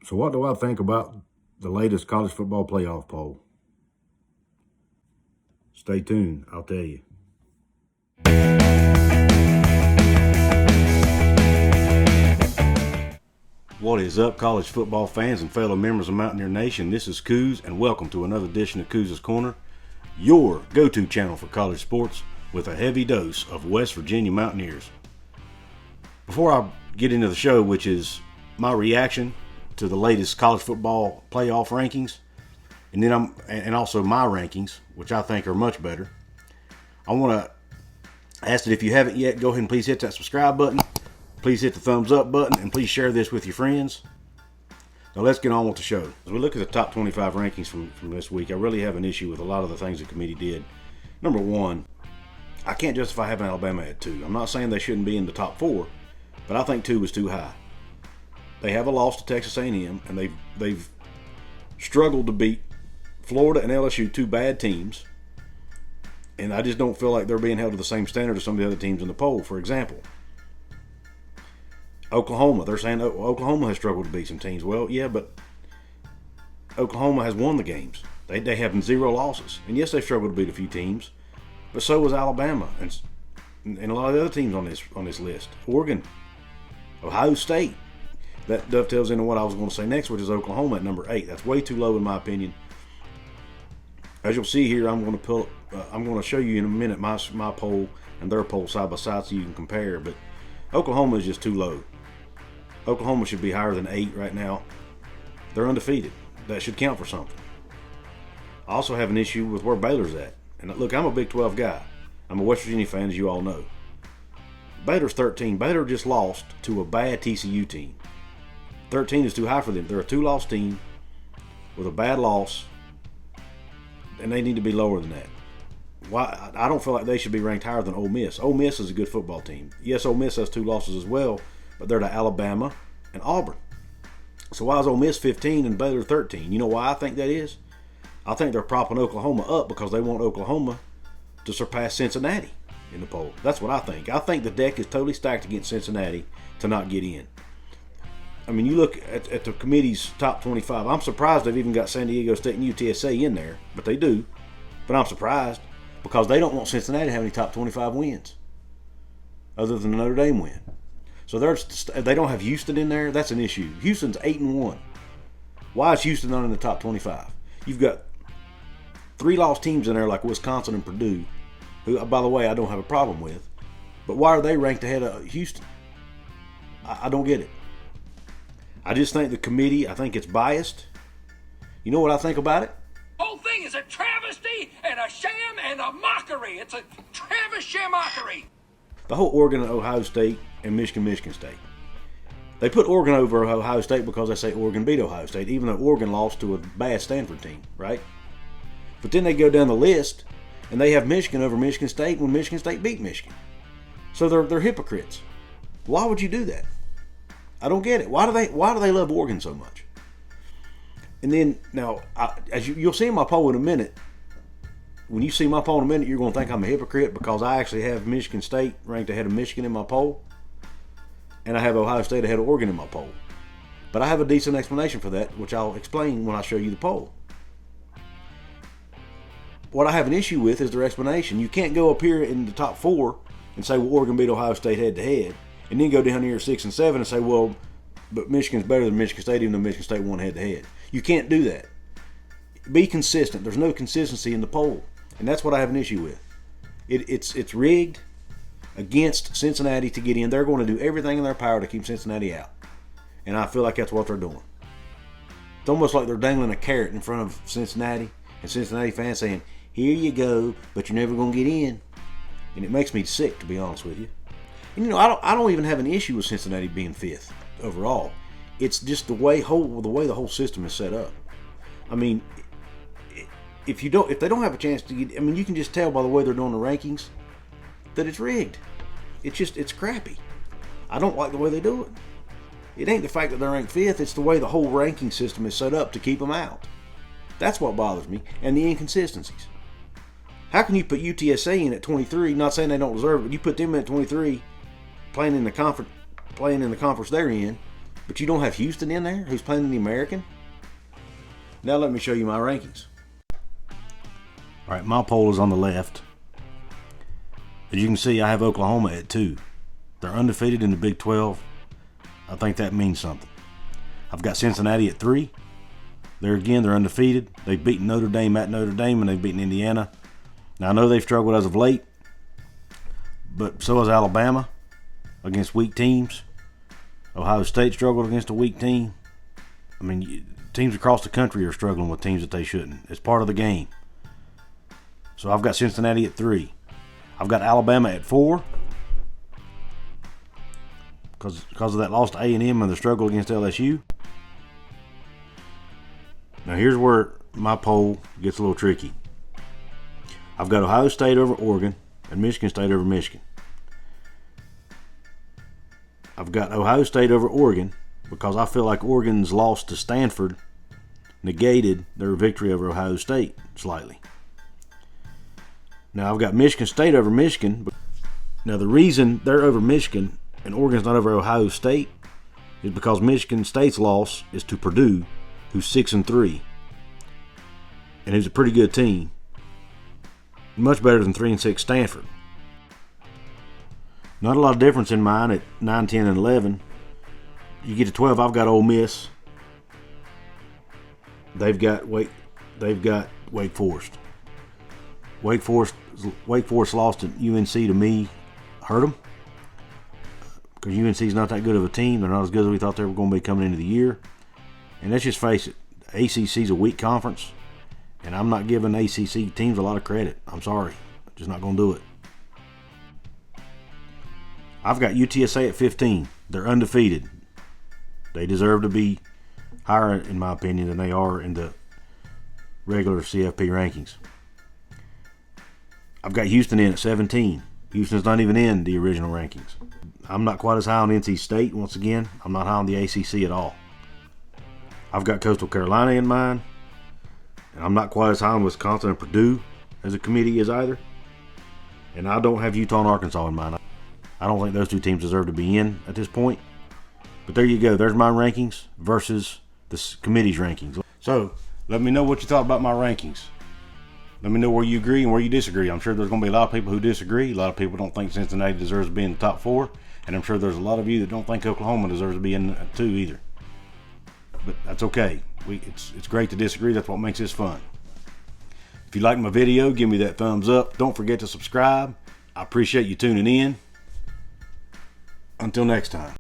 So what do I think about the latest college football playoff poll? Stay tuned, I'll tell you. What is up, college football fans and fellow members of Mountaineer Nation? This is Coos, and welcome to another edition of Coos' Corner, your go-to channel for college sports with a heavy dose of West Virginia Mountaineers. Before I get into the show, which is my reaction to the latest college football playoff rankings, and also my rankings, which I think are much better, I want to ask that if you haven't yet, go ahead and please hit that subscribe button. Please hit the thumbs up button, and please share this with your friends. Now let's get on with the show. As we look at the top 25 rankings from this week, I really have an issue with a lot of the things the committee did. Number one, I can't justify having Alabama at 2. I'm not saying they shouldn't be in the top 4, but I think 2 is too high. They have a loss to Texas A&M, and they've struggled to beat Florida and LSU, two bad teams, and I just don't feel like they're being held to the same standard as some of the other teams in the poll. For example, Oklahoma, they're saying Oklahoma has struggled to beat some teams. Well, yeah, but Oklahoma has won the games. They have 0 losses. And yes, they've struggled to beat a few teams, but so was Alabama and a lot of the other teams on this list. Oregon, Ohio State. That dovetails into what I was going to say next, which is Oklahoma at number 8. That's way too low in my opinion. As you'll see here, I'm going to show you in a minute my poll and their poll side by side so you can compare. But Oklahoma is just too low. Oklahoma should be higher than 8 right now. They're undefeated. That should count for something. I also have an issue with where Baylor's at. And look, I'm a Big 12 guy. I'm a West Virginia fan, as you all know. Baylor's 13. Baylor just lost to a bad TCU team. 13 is too high for them. They're a 2-loss team with a bad loss, and they need to be lower than that. Why? I don't feel like they should be ranked higher than Ole Miss. Ole Miss is a good football team. Yes, Ole Miss has 2 losses as well, but they're to Alabama and Auburn. So why is Ole Miss 15 and Baylor 13? You know why I think that is? I think they're propping Oklahoma up because they want Oklahoma to surpass Cincinnati in the poll. That's what I think. I think the deck is totally stacked against Cincinnati to not get in. I mean, you look at the committee's top 25. I'm surprised they've even got San Diego State and UTSA in there, but they do. But I'm surprised because they don't want Cincinnati to have any top 25 wins other than the Notre Dame win. So they don't have Houston in there. That's an issue. Houston's 8-1. Why is Houston not in the top 25? You've got 3-loss teams in there like Wisconsin and Purdue, who, by the way, I don't have a problem with. But why are they ranked ahead of Houston? I don't get it. I just think the committee, I think it's biased. You know what I think about it? The whole thing is a travesty and a sham and a mockery. It's a traveshamockery. The whole Oregon and Ohio State and Michigan State. They put Oregon over Ohio State because they say Oregon beat Ohio State, even though Oregon lost to a bad Stanford team, right? But then they go down the list and they have Michigan over Michigan State when Michigan State beat Michigan. So they're hypocrites. Why would you do that? I don't get it. Why do they love Oregon so much? And then now, as you'll see in my poll in a minute. When you see my poll in a minute, you're going to think I'm a hypocrite because I actually have Michigan State ranked ahead of Michigan in my poll, and I have Ohio State ahead of Oregon in my poll. But I have a decent explanation for that, which I'll explain when I show you the poll. What I have an issue with is their explanation. You can't go up here in the top 4 and say, well, Oregon beat Ohio State head to head. And then go down here 6 and 7 and say, well, but Michigan's better than Michigan State, even though Michigan State won head-to-head. You can't do that. Be consistent. There's no consistency in the poll, and that's what I have an issue with. It's rigged against Cincinnati to get in. They're going to do everything in their power to keep Cincinnati out, and I feel like that's what they're doing. It's almost like they're dangling a carrot in front of Cincinnati and Cincinnati fans saying, here you go, but you're never going to get in. And it makes me sick, to be honest with you. And, you know, I don't even have an issue with Cincinnati being 5th overall. It's just the way the whole system is set up. I mean, if they don't have a chance to get, I mean, you can just tell by the way they're doing the rankings that it's rigged. It's crappy. I don't like the way they do it. It ain't the fact that they're ranked 5th. It's the way the whole ranking system is set up to keep them out. That's what bothers me, and the inconsistencies. How can you put UTSA in at 23? Not saying they don't deserve it, but you put them in at 23. Playing in the conference they're in, But you don't have Houston in there, who's playing in the American? Now let me show you my rankings. All right, my poll is on the left. As you can see, I have Oklahoma at 2. They're undefeated in the Big 12. I think that means something. I've got Cincinnati at 3. There again, they're undefeated. They've beaten Notre Dame at Notre Dame, and they've beaten Indiana. Now, I know they've struggled as of late, but so has Alabama against weak teams. Ohio State struggled against a weak team. I mean, teams across the country are struggling with teams that they shouldn't. It's part of the game. So I've got Cincinnati at 3. I've got Alabama at 4 because of that loss to A&M and the struggle against LSU. Now here's where my poll gets a little tricky. I've got Ohio State over Oregon and Michigan State over Michigan. I've got Ohio State over Oregon because I feel like Oregon's loss to Stanford negated their victory over Ohio State slightly. Now I've got Michigan State over Michigan. Now the reason they're over Michigan and Oregon's not over Ohio State is because Michigan State's loss is to Purdue, who's 6-3, and who's a pretty good team. Much better than 3-6 Stanford. Not a lot of difference in mine at 9, 10, and 11. You get to 12, I've got Ole Miss. They've got Wake Forest. Wake Forest lost at UNC to me, hurt them. Because UNC's not that good of a team. They're not as good as we thought they were going to be coming into the year. And let's just face it, ACC's a weak conference. And I'm not giving ACC teams a lot of credit. I'm sorry. Just not going to do it. I've got UTSA at 15. They're undefeated. They deserve to be higher, in my opinion, than they are in the regular CFP rankings. I've got Houston in at 17. Houston's not even in the original rankings. I'm not quite as high on NC State, once again. I'm not high on the ACC at all. I've got Coastal Carolina in mine. And I'm not quite as high on Wisconsin and Purdue as a committee is either. And I don't have Utah and Arkansas in mine. I don't think those two teams deserve to be in at this point. But there you go. There's my rankings versus the committee's rankings. So let me know what you thought about my rankings. Let me know where you agree and where you disagree. I'm sure there's going to be a lot of people who disagree. A lot of people don't think Cincinnati deserves to be in the top 4. And I'm sure there's a lot of you that don't think Oklahoma deserves to be in 2 either. But that's okay. It's great to disagree. That's what makes this fun. If you like my video, give me that thumbs up. Don't forget to subscribe. I appreciate you tuning in. Until next time.